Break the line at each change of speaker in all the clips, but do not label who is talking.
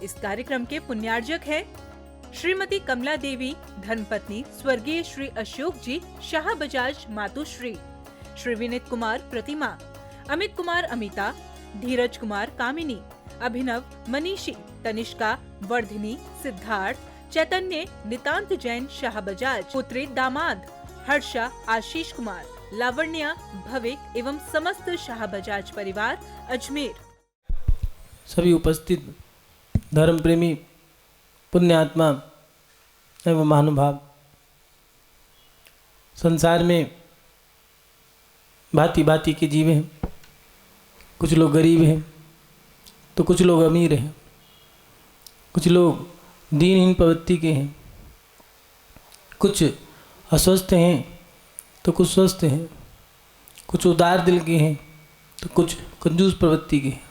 इस कार्यक्रम के पुण्यार्जक हैं श्रीमती कमला देवी, धर्मपत्नी स्वर्गीय श्री अशोक जी शाह बजाज मातुश्री, श्री विनीत कुमार प्रतिमा, अमित कुमार अमिता, धीरज कुमार कामिनी, अभिनव मनीषी, तनिष्का, वर्धिनी, सिद्धार्थ, चैतन्य, नितांत जैन शाह बजाज, पुत्री दामाद, हर्षा, आशीष कुमार, लावण्या, भविक एवं समस्त शाह बजाज परिवार अजमेर।
सभी उपस्थित धर्म प्रेमी, पुण्यात्मा एवं महानुभाव, संसार में भांति भांति के जीव हैं। कुछ लोग गरीब हैं तो कुछ लोग अमीर हैं, कुछ लोग दीनहीन प्रवृत्ति के हैं, कुछ अस्वस्थ हैं तो कुछ स्वस्थ हैं, कुछ उदार दिल के हैं तो कुछ कंजूस प्रवृत्ति के हैं,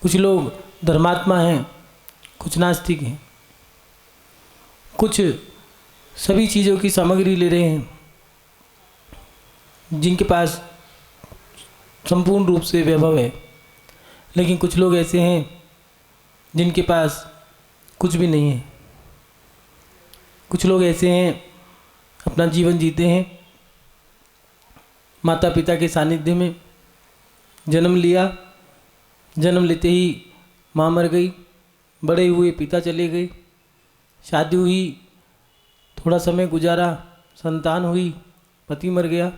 कुछ लोग धर्मात्मा हैं, कुछ नास्तिक हैं, कुछ सभी चीज़ों की सामग्री ले रहे हैं, जिनके पास संपूर्ण रूप से वैभव है, लेकिन कुछ लोग ऐसे हैं जिनके पास कुछ भी नहीं है। कुछ लोग ऐसे हैं अपना जीवन जीते हैं, माता पिता के सानिध्य में जन्म लिया, जन्म लेते ही माँ मर गई, बड़े हुए पिता चले गए, शादी हुई, थोड़ा समय गुजारा, संतान हुई, पति मर गया,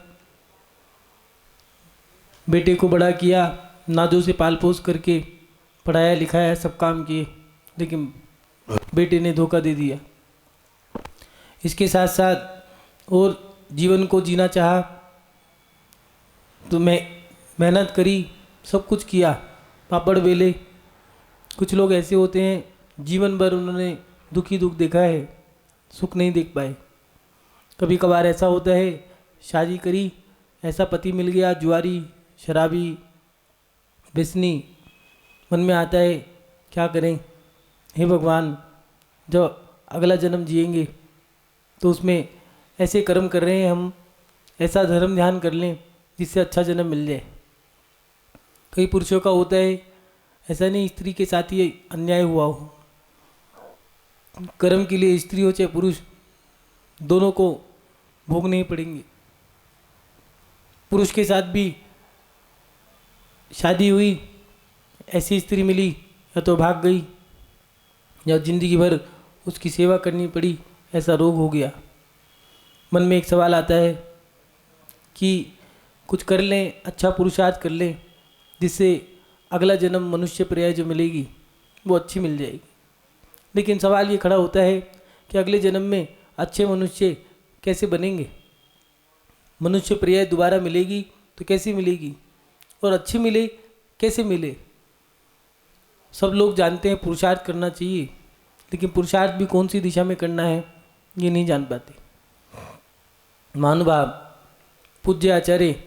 बेटे को बड़ा किया, नाजों से पाल पोस करके पढ़ाया लिखाया, सब काम किए, लेकिन बेटे ने धोखा दे दिया। इसके साथ साथ और जीवन को जीना चाहा तो मैं मेहनत करी, सब कुछ किया, पापड़ बेले। कुछ लोग ऐसे होते हैं जीवन भर उन्होंने दुखी दुख देखा है, सुख नहीं देख पाए। कभी कभार ऐसा होता है शादी करी, ऐसा पति मिल गया जुआरी, शराबी, व्यसनी, मन में आता है क्या करें, हे भगवान, जो अगला जन्म जिएंगे तो उसमें ऐसे कर्म कर रहे हैं हम, ऐसा धर्म ध्यान कर लें जिससे अच्छा जन्म मिल जाए। कई पुरुषों का होता है, ऐसा नहीं स्त्री के साथ ही अन्याय हुआ हो, कर्म के लिए स्त्री हो चाहे पुरुष, दोनों को भोगने ही पड़ेंगे। पुरुष के साथ भी शादी हुई, ऐसी स्त्री मिली, या तो भाग गई या जिंदगी भर उसकी सेवा करनी पड़ी, ऐसा रोग हो गया। मन में एक सवाल आता है कि कुछ कर लें, अच्छा पुरुषार्थ कर लें, जिससे अगला जन्म मनुष्य पर्याय जो मिलेगी वो अच्छी मिल जाएगी। लेकिन सवाल ये खड़ा होता है कि अगले जन्म में अच्छे मनुष्य कैसे बनेंगे, मनुष्य पर्याय दोबारा मिलेगी तो कैसे मिलेगी, और अच्छी मिले कैसे मिले। सब लोग जानते हैं पुरुषार्थ करना चाहिए, लेकिन पुरुषार्थ भी कौन सी दिशा में करना है ये नहीं जान पाते। महानुभाव पूज्य आचार्य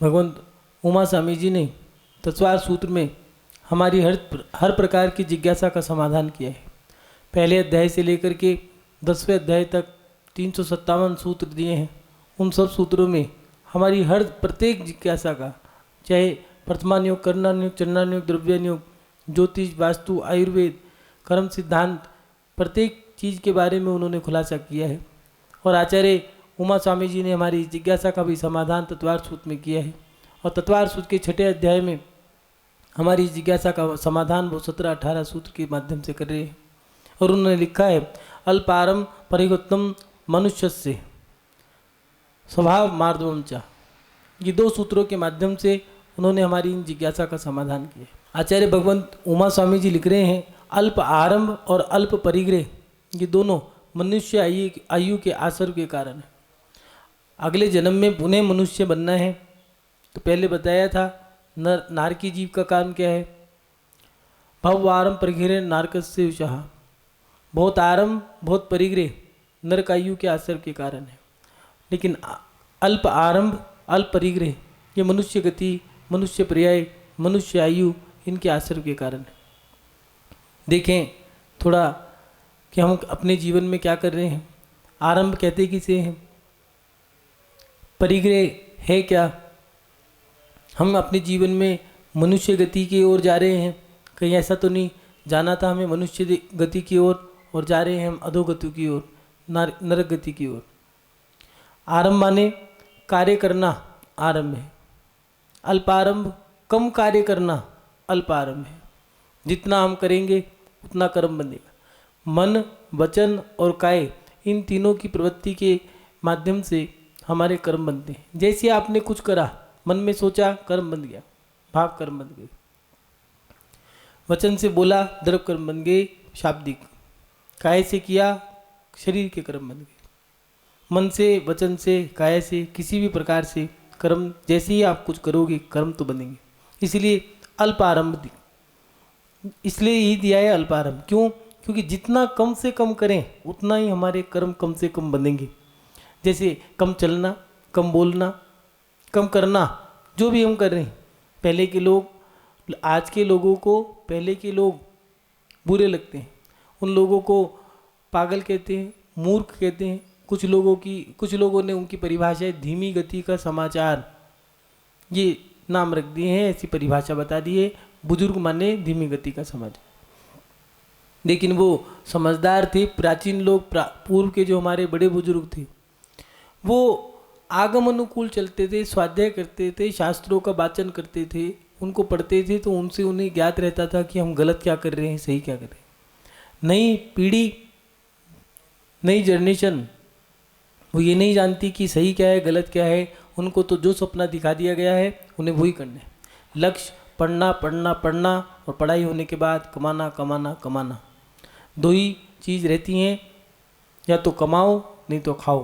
भगवंत उमा स्वामी जी ने तत्वार सूत्र में हमारी हर प्रकार की जिज्ञासा का समाधान किया है। पहले अध्याय से लेकर के 10वें अध्याय तक 357 सूत्र दिए हैं। उन सब सूत्रों में हमारी हर प्रत्येक जिज्ञासा का, चाहे प्रथमानुयोग, कर्णानुयोग, चरणानुयोग, द्रव्यानुयोग, ज्योतिष, वास्तु, आयुर्वेद, कर्म सिद्धांत, प्रत्येक चीज़ के बारे में उन्होंने खुलासा किया है। और आचार्य उमा स्वामी जी ने हमारी जिज्ञासा का भी समाधान तत्वार सूत्र में किया है। और तत्वार सूत्र के 6ठे अध्याय में हमारी जिज्ञासा का समाधान वो 17-18 सूत्र के माध्यम से कर रहे हैं। और उन्होंने लिखा है, अल्पारम परिगुत्तम मनुष्य से स्वभाव मार्दवम चा। ये 2 सूत्रों के माध्यम से उन्होंने हमारी इन जिज्ञासा का समाधान किया। आचार्य भगवंत उमा स्वामी जी लिख रहे हैं, अल्प आरंभ और अल्प परिग्रह ये दोनों मनुष्य आयु के आसर के कारण है। अगले जन्म में पुनः मनुष्य बनना है तो पहले बताया था नार की जीव का काम क्या है, भव आरंभ परिग्रह नारकस्य विषहा। बहुत आरंभ बहुत परिग्रह नरक आयु के आसर के कारण है। लेकिन अल्प आरंभ अल्प परिग्रह ये मनुष्य गति, मनुष्य पर्याय, मनुष्य आयु इनके आसर के कारण है। देखें थोड़ा कि हम अपने जीवन में क्या कर रहे हैं। आरंभ कहते किसे हैं, परिग्रह है क्या। हम अपने जीवन में मनुष्य गति की ओर जा रहे हैं, कहीं ऐसा तो नहीं जाना था हमें मनुष्य गति की ओर और जा रहे हैं हम अधोगति की ओर, नरक गति की ओर। आरंभ माने कार्य करना आरंभ है, अल्पारंभ कम कार्य करना अल्पारंभ है। जितना हम करेंगे उतना कर्म बनेगा। मन, वचन और काय, इन तीनों की प्रवृत्ति के माध्यम से हमारे कर्म बनते हैं। जैसे आपने कुछ करा, मन में सोचा, कर्म बन गया, भाव कर्म बन गए। वचन से बोला, द्रव्य कर्म बन गए शाब्दिक। काय से किया, शरीर के कर्म बन गए। मन से, वचन से, काय से, किसी भी प्रकार से कर्म जैसे ही आप कुछ करोगे कर्म तो बनेंगे। इसलिए अल्पारंभ, इसलिए ही दिया है अल्पारंभ। क्यों? क्योंकि जितना कम से कम करें उतना ही हमारे कर्म कम से कम बनेंगे। जैसे कम चलना, कम बोलना, कम करना, जो भी हम कर रहे हैं। पहले के लोग, आज के लोगों को पहले के लोग बुरे लगते हैं, उन लोगों को पागल कहते हैं, मूर्ख कहते हैं। कुछ लोगों ने उनकी परिभाषा धीमी गति का समाचार ये नाम रख दिए हैं, ऐसी परिभाषा बता दी है। बुजुर्ग माने धीमी गति का समाचार। लेकिन वो समझदार थे। प्राचीन लोग, पूर्व के जो हमारे बड़े बुजुर्ग थे, वो आगम अनुकूल चलते थे, स्वाध्याय करते थे, शास्त्रों का वाचन करते थे, उनको पढ़ते थे, तो उनसे उन्हें ज्ञात रहता था कि हम गलत क्या कर रहे हैं, सही क्या कर रहे हैं। नई पीढ़ी, नई जनरेशन वो ये नहीं जानती कि सही क्या है, गलत क्या है। उनको तो जो सपना दिखा दिया गया है उन्हें वही करना है। लक्ष्य पढ़ना, पढ़ना, पढ़ना, और पढ़ाई होने के बाद कमाना, कमाना, कमाना। दो ही चीज़ रहती हैं, या तो कमाओ नहीं तो खाओ।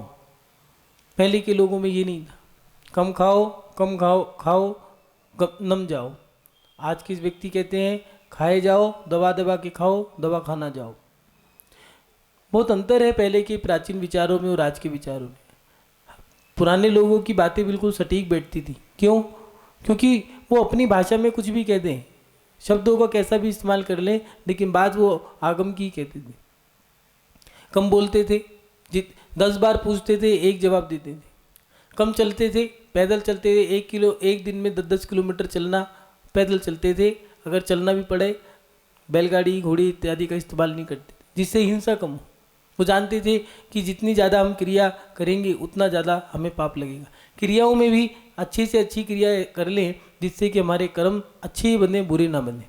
पहले के लोगों में ये नहीं था, कम खाओ, कम खाओ, नम जाओ। आज के व्यक्ति कहते हैं खाए जाओ, दबा दबा के खाओ, दवा खाना जाओ। बहुत अंतर है पहले के प्राचीन विचारों में और आज के विचारों में। पुराने लोगों की बातें बिल्कुल सटीक बैठती थी। क्यों? क्योंकि वो अपनी भाषा में कुछ भी कह दें, शब्दों का कैसा भी इस्तेमाल कर लें, लेकिन बात वो आगम की कहते थे। कम बोलते थे, 10 बार पूछते थे, एक जवाब देते थे। कम चलते थे, पैदल चलते थे। एक दिन में 10-10 किलोमीटर चलना, पैदल चलते थे। अगर चलना भी पड़े, बैलगाड़ी, घोड़ी इत्यादि का इस्तेमाल नहीं करते थे, जिससे हिंसा कम हो। वो जानते थे कि जितनी ज़्यादा हम क्रिया करेंगे उतना ज़्यादा हमें पाप लगेगा। क्रियाओं में भी अच्छी से अच्छी क्रिया कर लें, जिससे कि हमारे कर्म अच्छे ही बने, बुरे ना बने।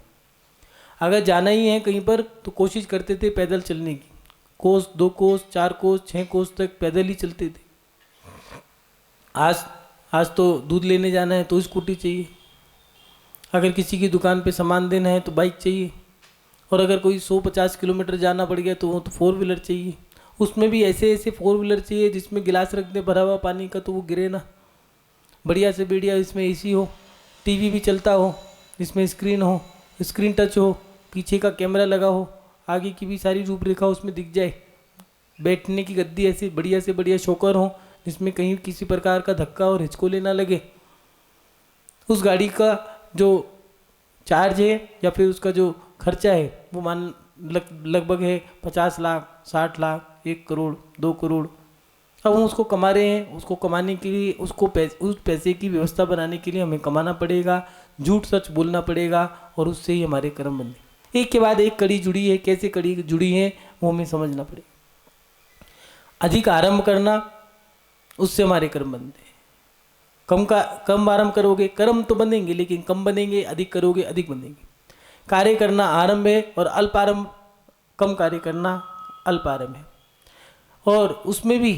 अगर जाना ही है कहीं पर तो कोशिश करते थे पैदल चलने की। कोस, 2 कोस, 4 कोस, 6 कोस तक पैदल ही चलते थे। आज तो दूध लेने जाना है तो स्कूटी चाहिए, अगर किसी की दुकान पे सामान देना है तो बाइक चाहिए, और अगर कोई 100-50 किलोमीटर जाना पड़ गया तो वो तो 4 व्हीलर चाहिए। उसमें भी ऐसे 4 व्हीलर चाहिए जिसमें गिलास रख दे भरा हुआ पानी का तो वो गिरे ना। बढ़िया से बढ़िया इसमें एसी हो, टीवी भी चलता हो, इसमें स्क्रीन हो, स्क्रीन टच हो, पीछे का कैमरा लगा हो, आगे की भी सारी रूपरेखा उसमें दिख जाए। बैठने की गद्दी ऐसी बढ़िया से बढ़िया शोकर हो, जिसमें कहीं किसी प्रकार का धक्का और हिचकोले ना लगे। उस गाड़ी का जो चार्ज है या फिर उसका जो खर्चा है वो लगभग है 50 लाख, 60 लाख, 1 करोड़, 2 करोड़। अब हम उसको कमा रहे हैं, उसको कमाने के लिए, उस पैसे की व्यवस्था बनाने के लिए हमें कमाना पड़ेगा, झूठ सच बोलना पड़ेगा, और उससे ही हमारे कर्म बनते। एक के बाद एक कड़ी जुड़ी है। कैसे कड़ी जुड़ी है वो हमें समझना पड़ेगा। अधिक आरंभ करना, उससे हमारे कर्म बनते हैं। कम आरंभ करोगे कर्म तो बनेंगे, लेकिन कम बनेंगे। अधिक करोगे अधिक बनेंगे। कार्य करना आरंभ है, और अल्पारंभ, कम कार्य करना अल्पारंभ है। और उसमें भी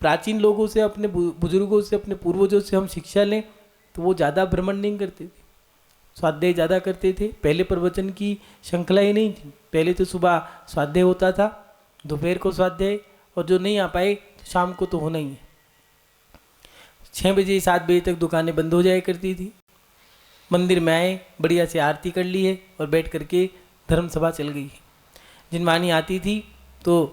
प्राचीन लोगों से, अपने बुजुर्गों से, अपने पूर्वजों से हम शिक्षा लें तो वो ज़्यादा भ्रमण नहीं करते थे, स्वाध्याय ज़्यादा करते थे। पहले प्रवचन की श्रृंखला ही नहीं थी। पहले तो सुबह स्वाध्याय होता था, दोपहर को स्वाध्याय, और जो नहीं आ पाए तो शाम को तो होना ही है। 6 बजे 7 बजे तक दुकानें बंद हो जाया करती थी। मंदिर में आए, बढ़िया से आरती कर ली है और बैठ करके धर्म सभा चल गई है। जिनवाणी आती थी तो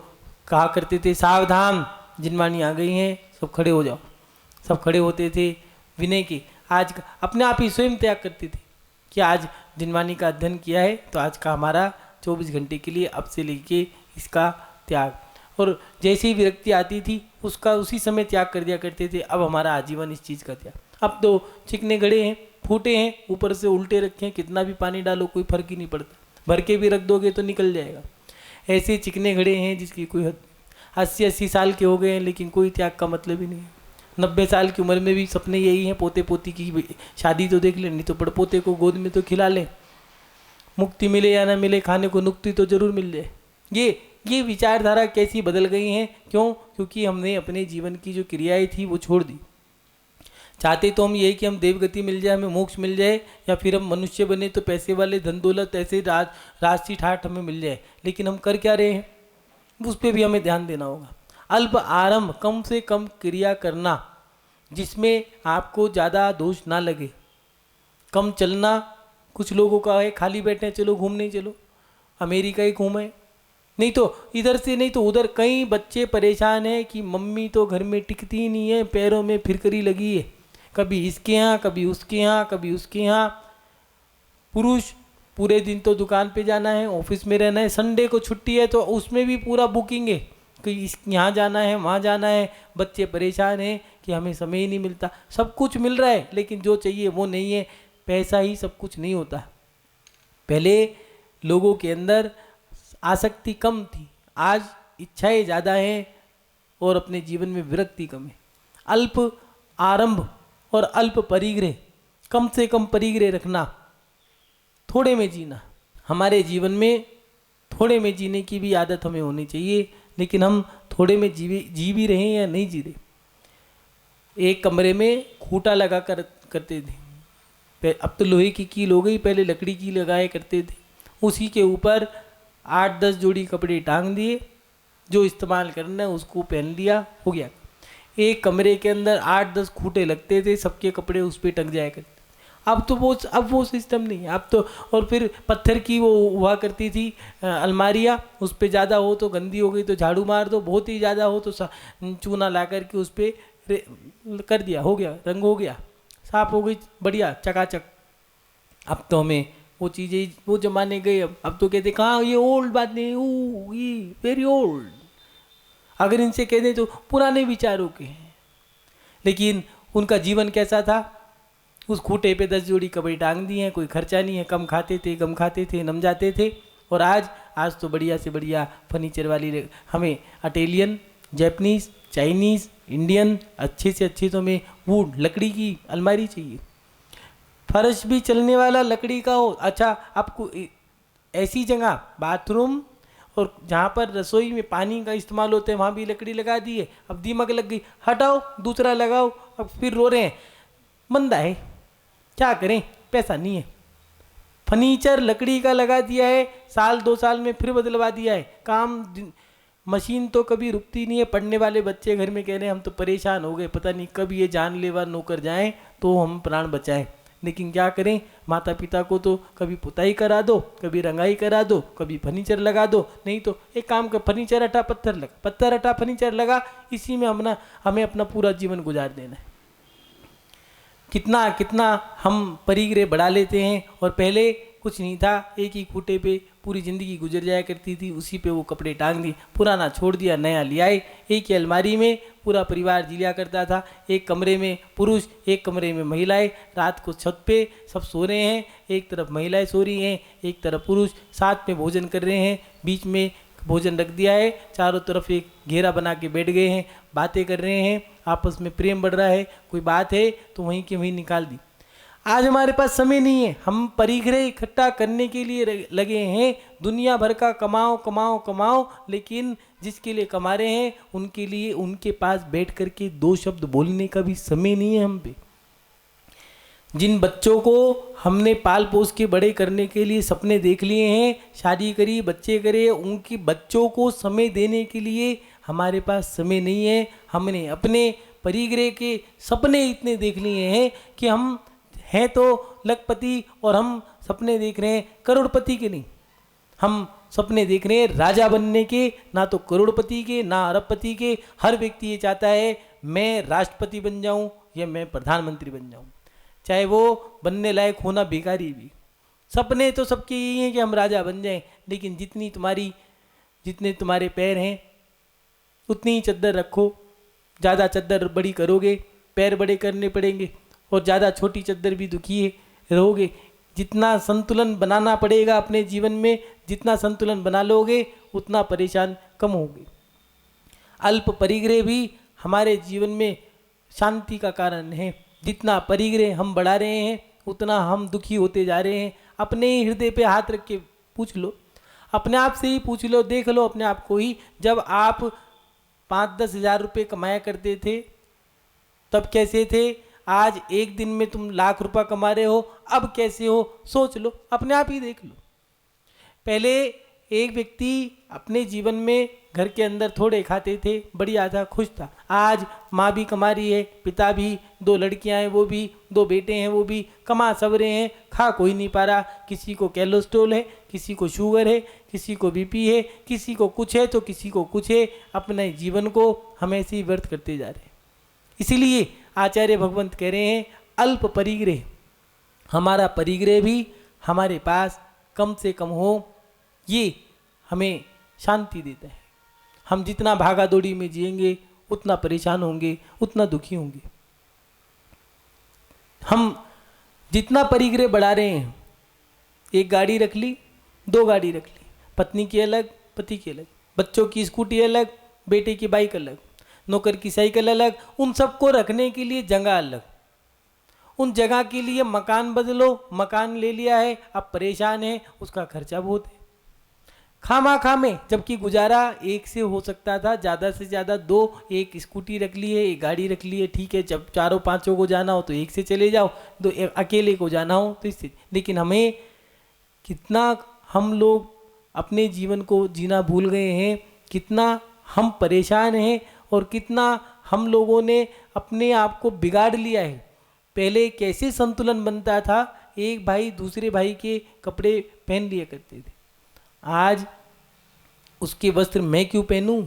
कहा करते थे, सावधान जिनवाणी आ गई हैं, सब खड़े हो जाओ। सब खड़े होते थे विनय के। आज अपने आप ही स्वयं त्याग करते थे कि आज जिनवाणी का अध्ययन किया है तो आज का हमारा 24 घंटे के लिए अब से लेके इसका त्याग। और जैसे ही विरक्ति आती थी उसका उसी समय त्याग कर दिया करते थे। अब हमारा आजीवन इस चीज़ का त्याग। अब तो चिकने गड़े हैं, फूटे हैं, ऊपर से उल्टे रखे हैं, कितना भी पानी डालो कोई फर्क ही नहीं पड़ता, भर के भी रख दोगे तो निकल जाएगा। ऐसे चिकने घड़े हैं जिसकी कोई हद। 80-80 साल के हो गए हैं लेकिन कोई त्याग का मतलब ही नहीं है। 90 साल की उम्र में भी सपने यही हैं, पोते पोती की शादी तो देख ले, नहीं तो पड़पोते को गोद में तो खिला ले, मुक्ति मिले या ना मिले खाने को नुक्ति तो जरूर मिल जाए। ये विचारधारा कैसी बदल गई हैं? क्यों? क्योंकि हमने अपने जीवन की जो क्रियाएं थी वो छोड़ दी। चाहते तो हम यही कि हम देवगति मिल जाए, हमें मोक्ष मिल जाए, या फिर हम मनुष्य बने तो पैसे वाले धन दौलत ऐसे राजसी ठाठ हमें मिल जाए, लेकिन हम कर क्या रहे हैं उस पर भी हमें ध्यान देना होगा। अल्प आरंभ, कम से कम क्रिया करना जिसमें आपको ज़्यादा दोष ना लगे। कम चलना, कुछ लोगों का है खाली बैठे चलो घूमने चलो, अमेरिका ही घूमे, नहीं तो इधर से नहीं तो उधर। कई बच्चे परेशान हैं कि मम्मी तो घर में टिकती ही नहीं है, पैरों में फिरकरी लगी है, कभी इसके यहाँ कभी उसके यहाँ कभी उसके यहाँ। पुरुष पूरे दिन तो दुकान पे जाना है, ऑफिस में रहना है, संडे को छुट्टी है तो उसमें भी पूरा बुकिंग है कि यहाँ जाना है वहाँ जाना है। बच्चे परेशान हैं कि हमें समय ही नहीं मिलता। सब कुछ मिल रहा है लेकिन जो चाहिए वो नहीं है। पैसा ही सब कुछ नहीं होता। पहले लोगों के अंदर आसक्ति कम थी, आज इच्छाएं ज़्यादा हैं और अपने जीवन में विरक्ति कम है। अल्प आरंभ और अल्प परिग्रह, कम से कम परिग्रह रखना, थोड़े में जीना। हमारे जीवन में थोड़े में जीने की भी आदत हमें होनी चाहिए, लेकिन हम थोड़े में जी भी रहे हैं या नहीं जी रहे। एक कमरे में खूंटा लगा करते थे, अब तो लोहे की कील हो गई, पहले लकड़ी की लगाया करते थे। उसी के ऊपर 8-10 जोड़ी कपड़े टांग दिए, जो इस्तेमाल करना है उसको पहन लिया, हो गया। एक कमरे के अंदर 8-10 खूंटे लगते थे, सबके कपड़े उस पर टंग जाया करते। अब वो सिस्टम नहीं है। अब तो और फिर पत्थर की वो हुआ करती थी अलमारियाँ, उस पर ज़्यादा हो तो गंदी हो गई तो झाड़ू मार दो, बहुत ही ज़्यादा हो तो चूना ला करके उस पर कर दिया, हो गया, रंग हो गया, साफ हो गई, बढ़िया चकाचक। अब तो हमें वो चीज़ें, वो जमाने गए। अब तो कहते कहाँ, ये ओल्ड बात नहीं, ओ ये वेरी ओल्ड। अगर इनसे कह दें तो पुराने विचारों के हैं, लेकिन उनका जीवन कैसा था? उस खूंटे पे 10 जोड़ी कपड़े टांग दिए हैं, कोई खर्चा नहीं है, कम खाते थे, गम खाते थे, नम जाते थे। और आज तो बढ़िया से बढ़िया फर्नीचर वाली, हमें इटालियन, जैपनीज़, चाइनीज़, इंडियन, अच्छे से अच्छे तो हमें वुड लकड़ी की अलमारी चाहिए। फर्श भी चलने वाला लकड़ी का हो। अच्छा, आपको ऐसी जगह बाथरूम और जहाँ पर रसोई में पानी का इस्तेमाल होता है वहाँ भी लकड़ी लगा दी है। अब दीमक लग गई, हटाओ दूसरा लगाओ, अब फिर रो रहे हैं। मंदा है, क्या करें, पैसा नहीं है। फर्नीचर लकड़ी का लगा दिया है, 1-2 साल में फिर बदलवा दिया है। काम मशीन तो कभी रुकती नहीं है। पढ़ने वाले बच्चे घर में कह रहे हैं हम तो परेशान हो गए, पता नहीं कब ये जानलेवा नौकर जाएं तो हम प्राण बचाएं। लेकिन क्या करें, माता पिता को तो कभी पुताई करा दो, कभी रंगाई करा दो, कभी फर्नीचर लगा दो, नहीं तो एक काम कर, फर्नीचर हटा पत्थर लगा, पत्थर हटा फर्नीचर लगा, इसी में हमें अपना पूरा जीवन गुजार देना है। कितना कितना हम परिग्रह बढ़ा लेते हैं। और पहले कुछ नहीं था, एक ही खूंटे पे पूरी ज़िंदगी गुजर जाया करती थी, उसी पे वो कपड़े टांग दिए, पुराना छोड़ दिया, नया ले आए। एक ही अलमारी में पूरा परिवार जी लिया करता था, एक कमरे में पुरुष, एक कमरे में महिलाएं। रात को छत पे सब सो रहे हैं, एक तरफ महिलाएं सो रही हैं, एक तरफ पुरुष, साथ में भोजन कर रहे हैं, बीच में भोजन रख दिया है, चारों तरफ एक घेरा बना के बैठ गए हैं, बातें कर रहे हैं, आपस में प्रेम बढ़ रहा है। कोई बात है तो वहीं की वहीं निकाल दी। आज हमारे पास समय नहीं है, हम परिग्रह इकट्ठा करने के लिए लगे हैं, दुनिया भर का कमाओ कमाओ कमाओ, लेकिन जिसके लिए कमा रहे हैं उनके लिए उनके पास बैठ कर के 2 शब्द बोलने का भी समय नहीं है हम पे। जिन बच्चों को हमने पाल पोस के बड़े करने के लिए सपने देख लिए हैं, शादी करी, बच्चे करे, उनकी बच्चों को समय देने के लिए हमारे पास समय नहीं है। हमने अपने परिग्रह के सपने इतने देख लिए हैं कि हम हैं तो लखपति और हम सपने देख रहे हैं करोड़पति के नहीं, हम सपने देख रहे हैं राजा बनने के, ना तो करोड़पति के ना अरबपति के। हर व्यक्ति ये चाहता है मैं राष्ट्रपति बन जाऊं या मैं प्रधानमंत्री बन जाऊं, चाहे वो बनने लायक होना भिखारी भी। सपने तो सबके यही हैं कि हम राजा बन जाएं, लेकिन जितने तुम्हारे पैर हैं उतनी ही चद्दर रखो। ज़्यादा चद्दर बड़ी करोगे पैर बड़े करने पड़ेंगे, और ज़्यादा छोटी चद्दर भी दुखी रहोगे। जितना संतुलन बनाना पड़ेगा अपने जीवन में, जितना संतुलन बना लोगे उतना परेशान कम होगे। अल्प परिग्रह भी हमारे जीवन में शांति का कारण है। जितना परिग्रह हम बढ़ा रहे हैं उतना हम दुखी होते जा रहे हैं। अपने ही हृदय पे हाथ रख के पूछ लो, अपने आप से ही पूछ लो, देख लो अपने आप को ही। जब आप 5-10 हज़ार रुपये कमाया करते थे तब कैसे थे? आज एक दिन में तुम लाख रुपया कमा रहे हो, अब कैसे हो? सोच लो, अपने आप ही देख लो। पहले एक व्यक्ति अपने जीवन में घर के अंदर थोड़े खाते थे, बढ़िया था, खुश था। आज माँ भी कमा रही है, पिता भी, 2 लड़कियां हैं वो भी, 2 बेटे हैं वो भी, कमा सब रहे हैं, खा कोई नहीं पा रहा। किसी को कोलेस्ट्रॉल है, किसी को शुगर है, किसी को बीपी है, किसी को कुछ है तो किसी को कुछ है। अपने जीवन को हम ऐसे ही व्यर्थ करते जा रहे हैं। इसीलिए आचार्य भगवंत कह रहे हैं अल्प परिग्रह, हमारा परिग्रह भी हमारे पास कम से कम हो, ये हमें शांति देता है। हम जितना भागा दौड़ी में जिएंगे उतना परेशान होंगे, उतना दुखी होंगे। हम जितना परिग्रह बढ़ा रहे हैं, एक गाड़ी रख ली, 2 गाड़ी रख ली, पत्नी की अलग, पति की अलग, बच्चों की स्कूटी अलग, बेटे की बाइक अलग, नौकर की साइकिल अलग, उन सबको रखने के लिए जगह अलग। उन जगह के लिए मकान बदलो, मकान ले लिया है, अब परेशान है, उसका खर्चा बहुत है। खामा में, जबकि गुजारा एक से हो सकता था, ज़्यादा से ज़्यादा 2, एक स्कूटी रख ली है, एक गाड़ी रख ली है, ठीक है। जब 4-5 को जाना हो तो एक से चले जाओ, 2 अकेले को जाना हो तो इससे। लेकिन हमें कितना हम लोग अपने जीवन को जीना भूल गए हैं, कितना हम परेशान हैं और कितना हम लोगों ने अपने आप को बिगाड़ लिया है। पहले कैसे संतुलन बनता था, एक भाई दूसरे भाई के कपड़े पहन लिया करते थे, आज उसके वस्त्र मैं क्यों पहनूं?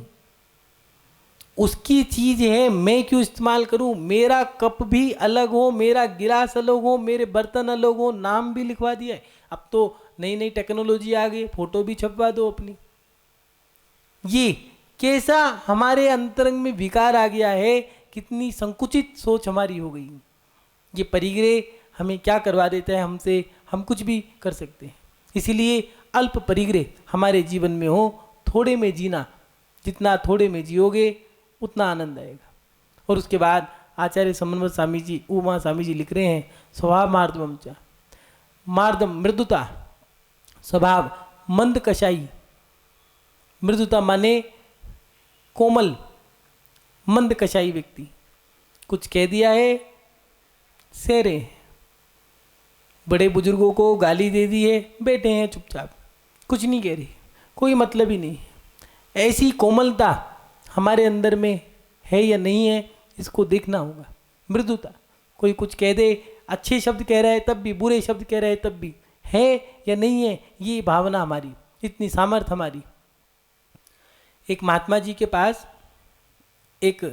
उसकी चीज है, मैं क्यों इस्तेमाल करूं? मेरा कप भी अलग हो, मेरा गिलास अलग हो, मेरे बर्तन अलग हो, नाम भी लिखवा दिया है। अब तो नई नई टेक्नोलॉजी आ गई, फोटो भी छपवा दो अपनी। ये कैसा हमारे अंतरंग में विकार आ गया है, कितनी संकुचित सोच हमारी हो गई। ये परिग्रह हमें क्या करवा देता है हमसे, हम कुछ भी कर सकते हैं। इसीलिए अल्प परिग्रह हमारे जीवन में हो, थोड़े में जीना, जितना थोड़े में जियोगे उतना आनंद आएगा। और उसके बाद आचार्य समन्वत स्वामी जी, उमा स्वामी जी लिख रहे हैं, स्वभाव मार्दवम च, मार्दम मृदुता, स्वभाव मंद कशाई। मृदुता माने कोमल, मंद कशाई व्यक्ति, कुछ कह दिया है सहरे, बड़े बुजुर्गों को गाली दे दी है, बैठे हैं चुपचाप, कुछ नहीं कह रहे, कोई मतलब ही नहीं। ऐसी कोमलता हमारे अंदर में है या नहीं है, इसको देखना होगा। मृदुता, कोई कुछ कह दे, अच्छे शब्द कह रहा है तब भी, बुरे शब्द कह रहा है तब भी, है या नहीं है, ये भावना हमारी, इतनी सामर्थ्य हमारी। एक महात्मा जी के पास एक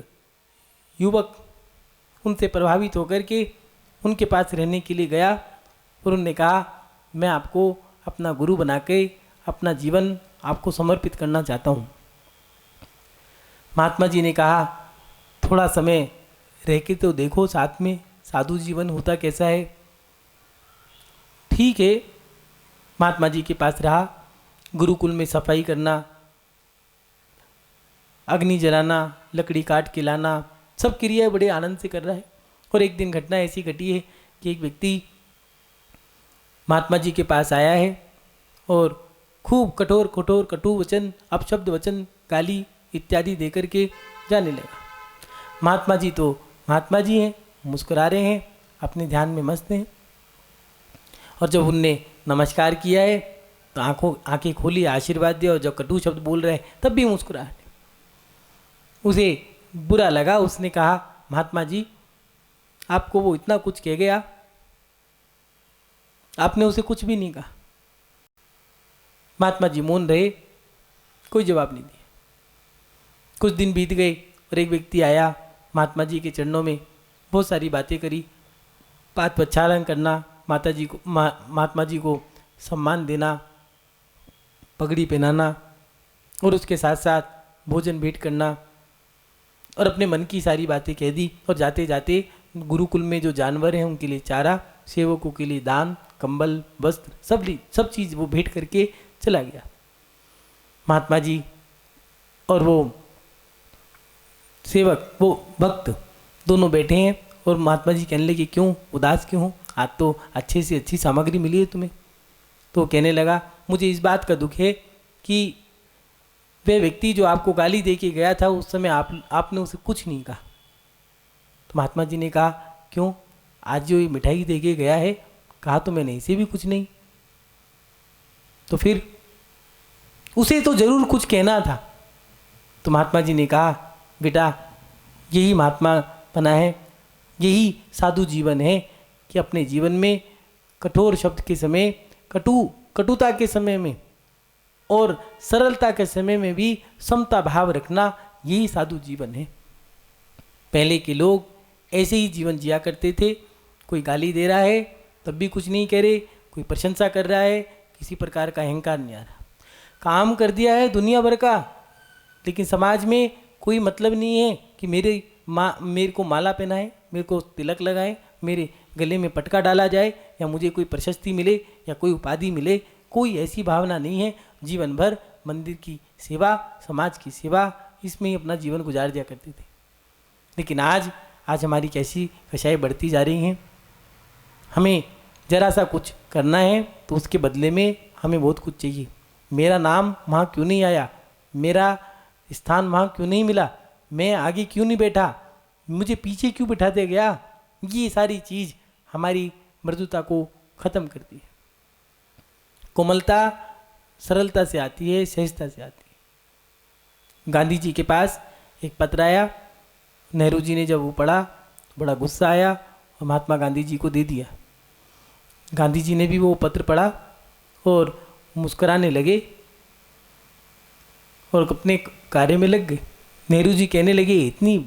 युवक उनसे प्रभावित होकर के उनके पास रहने के लिए गया और उन्होंने कहा, मैं आपको अपना गुरु बना के अपना जीवन आपको समर्पित करना चाहता हूँ। महात्मा जी ने कहा, थोड़ा समय रह के तो देखो साथ में, साधु जीवन होता कैसा है। ठीक है, महात्मा जी के पास रहा, गुरुकुल में सफाई करना, अग्नि जलाना, लकड़ी काट के लाना, सब क्रियाएं बड़े आनंद से कर रहा है। और एक दिन घटना ऐसी घटी है कि एक व्यक्ति महात्मा जी के पास आया है और खूब कठोर कठोर कटु वचन, अपशब्द वचन, गाली इत्यादि देकर के जाने लगा। महात्मा जी तो महात्मा जी हैं, मुस्कुरा रहे हैं, अपने ध्यान में मस्त हैं। और जब उनने नमस्कार किया है तो आंखें खोली, आशीर्वाद दिया, और जब कटु शब्द बोल रहे हैं तब भी मुस्कुरा रहे। उसे बुरा लगा, उसने कहा, महात्मा जी आपको वो इतना कुछ कह गया, आपने उसे कुछ भी नहीं कहा। महात्मा जी मौन रहे, कोई जवाब नहीं दिया। कुछ दिन बीत गए और एक व्यक्ति आया, महात्मा जी के चरणों में बहुत सारी बातें करी, पाद प्रक्षालन करना, माता जी को महात्मा जी को सम्मान देना, पगड़ी पहनाना और उसके साथ साथ भोजन भेंट करना, और अपने मन की सारी बातें कह दी। और जाते जाते गुरुकुल में जो जानवर हैं उनके लिए चारा, सेवकों के लिए दान, कंबल, वस्त्र, सब चीज़ वो भेंट करके चला गया। महात्मा जी और वो सेवक, वो भक्त दोनों बैठे हैं और महात्मा जी कहने लगे क्यों उदास क्यों हो, आज तो अच्छे से अच्छी सामग्री मिली है तुम्हें। तो कहने लगा मुझे इस बात का दुख है कि वह व्यक्ति जो आपको गाली दे के गया था उस समय आपने उसे कुछ नहीं कहा। तो महात्मा जी ने कहा क्यों, आज जो ये मिठाई दे के गया है कहा तो मैंने इसे भी कुछ नहीं, तो फिर उसे तो जरूर कुछ कहना था। तो महात्मा जी ने कहा बेटा यही महात्मा बना है, यही साधु जीवन है कि अपने जीवन में कठोर शब्द के समय, कटुता के समय में और सरलता के समय में भी समता भाव रखना, यही साधु जीवन है। पहले के लोग ऐसे ही जीवन जिया करते थे। कोई गाली दे रहा है तब भी कुछ नहीं कह रहे, कोई प्रशंसा कर रहा है किसी प्रकार का अहंकार नहीं आ रहा। काम कर दिया है दुनिया भर का, लेकिन समाज में कोई मतलब नहीं है कि मेरे को माला पहनाए, मेरे को तिलक लगाए, मेरे गले में पटका डाला जाए या मुझे कोई प्रशस्ति मिले या कोई उपाधि मिले, कोई ऐसी भावना नहीं है। जीवन भर मंदिर की सेवा, समाज की सेवा, इसमें ही अपना जीवन गुजार दिया करते थे। लेकिन आज हमारी कैसी कशाएं बढ़ती जा रही हैं। हमें जरा सा कुछ करना है तो उसके बदले में हमें बहुत कुछ चाहिए। मेरा नाम वहाँ क्यों नहीं आया, मेरा स्थान वहाँ क्यों नहीं मिला, मैं आगे क्यों नहीं बैठा, मुझे पीछे क्यों बिठा दिया गया, ये सारी चीज़ हमारी मृदुता को ख़त्म करती है। कोमलता सरलता से आती है, सहजता से आती है। गांधी जी के पास एक पत्र आया, नेहरू जी ने जब वो पढ़ा तो बड़ा गुस्सा आया और महात्मा गांधी जी को दे दिया। गांधी जी ने भी वो पत्र पढ़ा और मुस्कुराने लगे और अपने कार्य में लग गए। नेहरू जी कहने लगे इतनी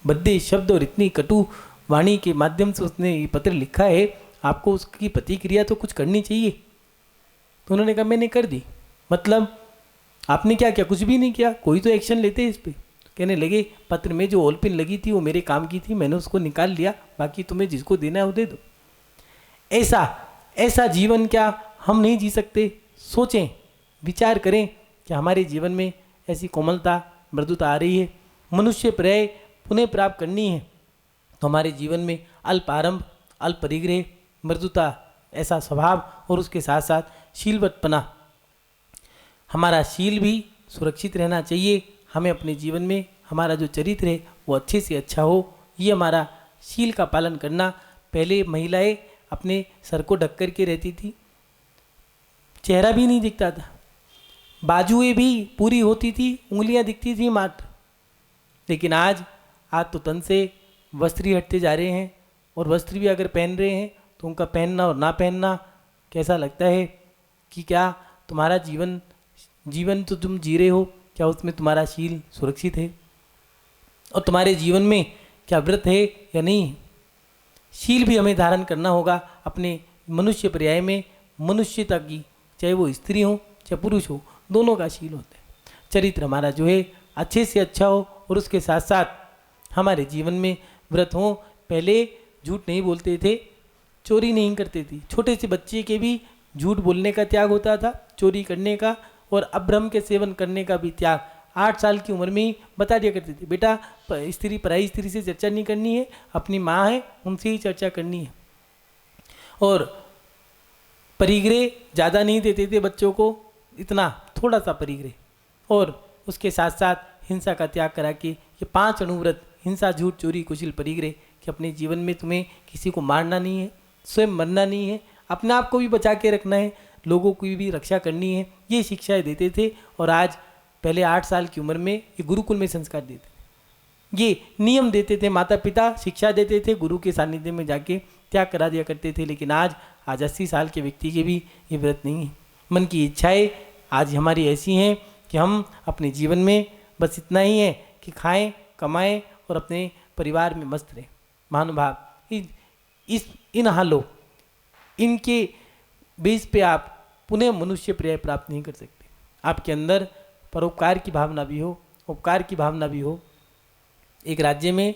भद्दे शब्द और इतनी कटु वाणी के माध्यम से उसने ये पत्र लिखा है, आपको उसकी प्रतिक्रिया तो कुछ करनी चाहिए। तो उन्होंने कहा मैंने कर दी। मतलब आपने क्या किया, कुछ भी नहीं किया, कोई तो एक्शन लेते इस पर। कहने लगे पत्र में जो ओलपिन लगी थी वो मेरे काम की थी, मैंने उसको निकाल लिया, बाकी तुम्हें जिसको देना है वो दे दो। ऐसा जीवन क्या हम नहीं जी सकते? सोचें, विचार करें कि हमारे जीवन में ऐसी कोमलता, मृदुता आ रही है, मनुष्य पर्याय पुनः प्राप्त करनी है तो हमारे जीवन में अल्प आरंभ, अल्प परिग्रह, मृदुता, ऐसा स्वभाव और उसके साथ साथ शीलवतपना, हमारा शील भी सुरक्षित रहना चाहिए। हमें अपने जीवन में हमारा जो चरित्र है वो अच्छे से अच्छा हो, ये हमारा शील का पालन करना। पहले महिलाएं अपने सर को ढक कर के रहती थी, चेहरा भी नहीं दिखता था, बाजुएं भी पूरी होती थी, उंगलियां दिखती थी मात्र। लेकिन आज तो तन से वस्त्र ही हटते जा रहे हैं और वस्त्र भी अगर पहन रहे हैं तो उनका पहनना और ना पहनना कैसा लगता है कि क्या तुम्हारा जीवन तो तुम जी रहे हो, क्या उसमें तुम्हारा शील सुरक्षित है और तुम्हारे जीवन में क्या व्रत है या नहीं है। शील भी हमें धारण करना होगा अपने मनुष्य पर्याय में। मनुष्यता की, चाहे वो स्त्री हो चाहे पुरुष हो, दोनों का शील होता है। चरित्र हमारा जो है अच्छे से अच्छा हो और उसके साथ साथ हमारे जीवन में व्रत हो। पहले झूठ नहीं बोलते थे, चोरी नहीं करते थे, छोटे से बच्चे के भी झूठ बोलने का त्याग होता था, चोरी करने का और अभ्रम के सेवन करने का भी त्याग 8 साल की उम्र में ही बता दिया करते थे। बेटा पराई स्त्री से चर्चा नहीं करनी है, अपनी माँ है उनसे ही चर्चा करनी है। और परिग्रह ज़्यादा नहीं देते थे बच्चों को, इतना थोड़ा सा परिग्रह और उसके साथ साथ हिंसा का त्याग करा के ये 5 अणुव्रत, हिंसा, झूठ, चोरी, कुचिल, परिग्रह, कि अपने जीवन में तुम्हें किसी को मारना नहीं है, स्वयं मरना नहीं है, अपने आप को भी बचा के रखना है, लोगों की भी रक्षा करनी है, ये शिक्षाएं देते थे। और आज पहले 8 साल की उम्र में ये गुरुकुल में संस्कार देते थे, ये नियम देते थे, माता पिता शिक्षा देते थे, गुरु के सानिध्य में जाके त्याग करा दिया करते थे। लेकिन आज 80 साल के व्यक्ति के भी ये व्रत नहीं है। मन की इच्छाएं आज हमारी ऐसी हैं कि हम अपने जीवन में बस इतना ही है कि खाएं, कमाएं और अपने परिवार में मस्त रहें। महानुभाव, इन हालों, इनके बेस पे आप पुनः मनुष्य पर्याय प्राप्त नहीं कर सकते। आपके अंदर परोपकार की भावना भी हो, उपकार की भावना भी हो। एक राज्य में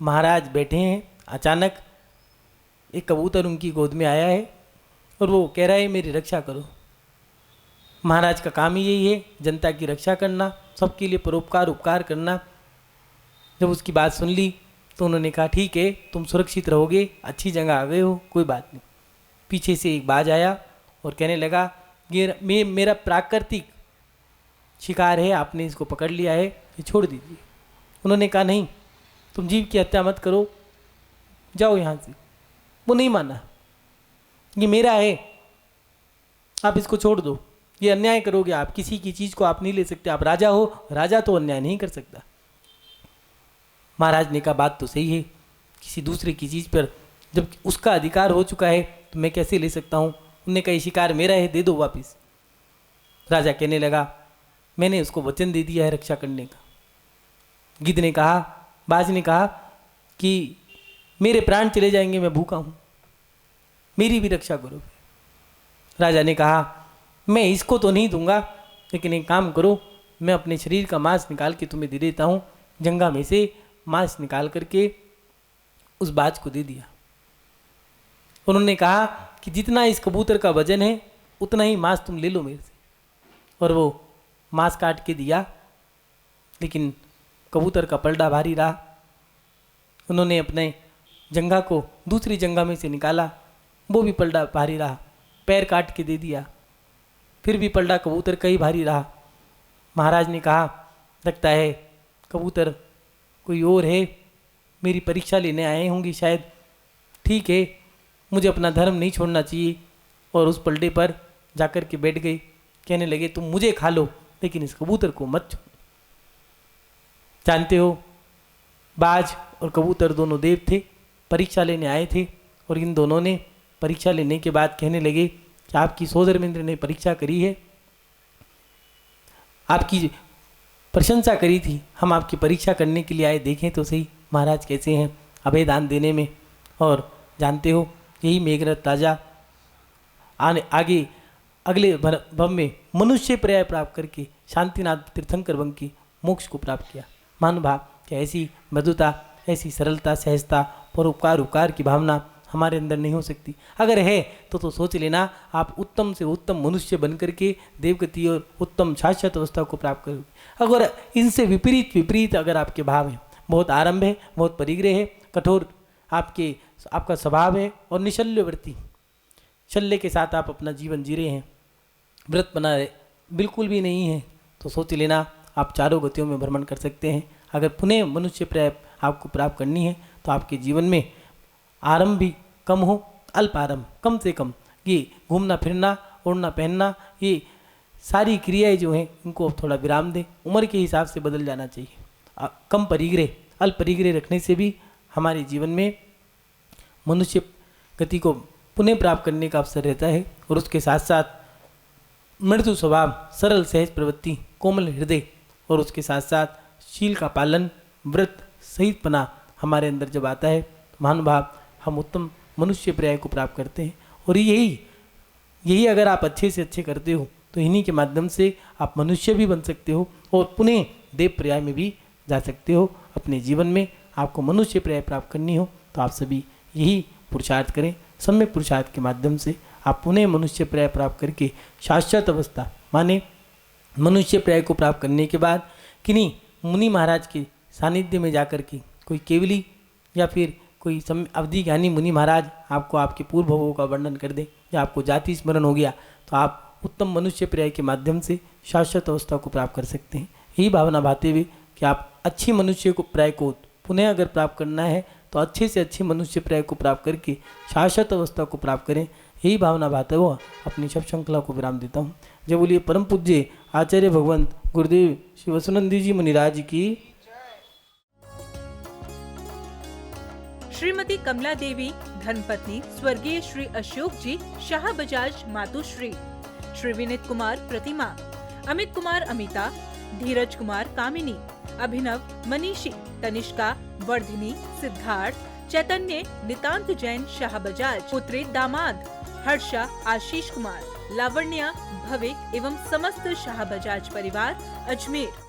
महाराज बैठे हैं, अचानक एक कबूतर उनकी गोद में आया है और वो कह रहा है मेरी रक्षा करो। महाराज का काम ही यही है, जनता की रक्षा करना, सबके लिए परोपकार उपकार करना। जब उसकी बात सुन ली तो उन्होंने कहा ठीक है, तुम सुरक्षित रहोगे, अच्छी जगह आ गए हो, कोई बात नहीं। पीछे से एक बाज आया और कहने लगा ये मेरा प्राकृतिक शिकार है, आपने इसको पकड़ लिया है, ये छोड़ दीजिए। उन्होंने कहा नहीं, तुम जीव की हत्या मत करो, जाओ यहाँ से। वो नहीं माना, ये मेरा है, आप इसको छोड़ दो, ये अन्याय करोगे आप, किसी की चीज़ को आप नहीं ले सकते, आप राजा हो, राजा तो अन्याय नहीं कर सकता। महाराज ने कहा बात तो सही है, किसी दूसरे की चीज़ पर जब उसका अधिकार हो चुका है तो मैं कैसे ले सकता हूँ। उनने कहा शिकार मेरा है, दे दो वापस। राजा कहने लगा मैंने उसको वचन दे दिया है रक्षा करने का। गिद्ध ने कहा, बाज ने कहा कि मेरे प्राण चले जाएंगे, मैं भूखा हूँ, मेरी भी रक्षा करो। राजा ने कहा मैं इसको तो नहीं दूंगा, लेकिन एक काम करो, मैं अपने शरीर का मांस निकाल के तुम्हें दे देता हूँ। जंगा में से मांस निकाल करके उस बाज को दे दिया। उन्होंने कहा कि जितना इस कबूतर का वजन है उतना ही मांस तुम ले लो मेरे से, और वो मांस काट के दिया। लेकिन कबूतर का पलड़ा भारी रहा। उन्होंने अपने जंगा को दूसरी जंगा में से निकाला, वो भी पलड़ा भारी रहा। पैर काट के दे दिया, फिर भी पलड़ा कबूतर का ही भारी रहा। महाराज ने कहा लगता है कबूतर कोई और है, मेरी परीक्षा लेने आए होंगे शायद, ठीक है, मुझे अपना धर्म नहीं छोड़ना चाहिए। और उस पलड़े पर जाकर के बैठ गए। कहने लगे तुम मुझे खा लो, लेकिन इस कबूतर को मत छोड़ो। जानते हो, बाज और कबूतर दोनों देव थे, परीक्षा लेने आए थे, और इन दोनों ने परीक्षा लेने के बाद कहने लगे कि आपकी सोदरमिंद्र ने परीक्षा करी है, आपकी प्रशंसा करी थी, हम आपकी परीक्षा करने के लिए आए, देखें तो सही महाराज कैसे हैं अभय दान देने में। और जानते हो यही मेघनाद राजा आगे अगले भव में मनुष्य पर्याय प्राप्त करके शांतिनाथ तीर्थंकर बन के मोक्ष को प्राप्त किया। महानुभाव कि ऐसी मृदुता, ऐसी सरलता, सहजता, परोपकार उपकार की भावना हमारे अंदर नहीं हो सकती। अगर है तो सोच लेना आप उत्तम से उत्तम मनुष्य बन करके देवगति और उत्तम शाश्वत अवस्था को प्राप्त करोगे। अगर इनसे विपरीत अगर आपके भाव है, बहुत आरंभ है, बहुत परिग्रह है, कठोर आपका स्वभाव है और निशल्यवृत्ति, शल्य के साथ आप अपना जीवन जी रहे हैं, व्रत बना रहे बिल्कुल भी नहीं है, तो सोच लेना आप चारों गतियों में भ्रमण कर सकते हैं। अगर पुनः मनुष्य पर्याय आपको प्राप्त करनी है तो आपके जीवन में आरंभ भी कम हो, अल्प आरंभ, कम से कम, ये घूमना फिरना, ओढ़ना पहनना, ये सारी क्रियाएं जो हैं इनको थोड़ा विराम दें, उम्र के हिसाब से बदल जाना चाहिए। कम परिग्रह, अल्प परिग्रह रखने से भी हमारे जीवन में मनुष्य गति को पुनः प्राप्त करने का अवसर रहता है। और उसके साथ साथ मृदु स्वभाव, सरल सहज प्रवृत्ति, कोमल हृदय, और उसके साथ साथ शील का पालन, व्रत सहितपना हमारे अंदर जब आता है तो महानुभाव हम उत्तम मनुष्य पर्याय को प्राप्त करते हैं। और यही अगर आप अच्छे से अच्छे करते हो तो इन्हीं के माध्यम से आप मनुष्य भी बन सकते हो और पुनः देव पर्याय में भी जा सकते हो। अपने जीवन में आपको मनुष्य पर्याय प्राप्त करनी हो तो आप सभी यही पुरुषार्थ करें। सम्यक पुरुषार्थ के माध्यम से आप पुनः मनुष्य पर्याय प्राप्त करके शाश्वत अवस्था माने मनुष्य पर्याय को प्राप्त करने के बाद किन्हीं मुनि महाराज के सानिध्य में जाकर के, कोई केवली या फिर कोई अवधि ज्ञानी मुनि महाराज आपको आपके पूर्व भवों का वर्णन कर दे, या आपको जाति स्मरण हो गया तो आप उत्तम मनुष्य पर्याय के माध्यम से शाश्वत अवस्था को प्राप्त कर सकते हैं। यही भावना भाते हुए कि आप अच्छी मनुष्य को पर्याय को पुनः अगर प्राप्त करना है तो अच्छे से अच्छे मनुष्य पर्याय को प्राप्त करके शाश्वत अवस्था को प्राप्त करें। यही भावना भाते हुआ अपनी शब्द श्रृंखला को विराम देता हूँ। जब बोलिए परम पूज्य आचार्य भगवंत गुरुदेव श्री वसुनंदी जी मुनिराज की।
श्रीमती कमला देवी धर्मपत्नी स्वर्गीय श्री अशोक जी शाह बजाज मातुश्री, श्री विनीत कुमार प्रतिमा, अमित कुमार अमिता, धीरज कुमार कामिनी, अभिनव मनीषी, तनिष्का वर्धिनी, सिद्धार्थ चैतन्य नितांत जैन शाह बजाज, पुत्री दामाद हर्षा आशीष कुमार, लावण्या भविक एवं समस्त शाह बजाज परिवार अजमेर।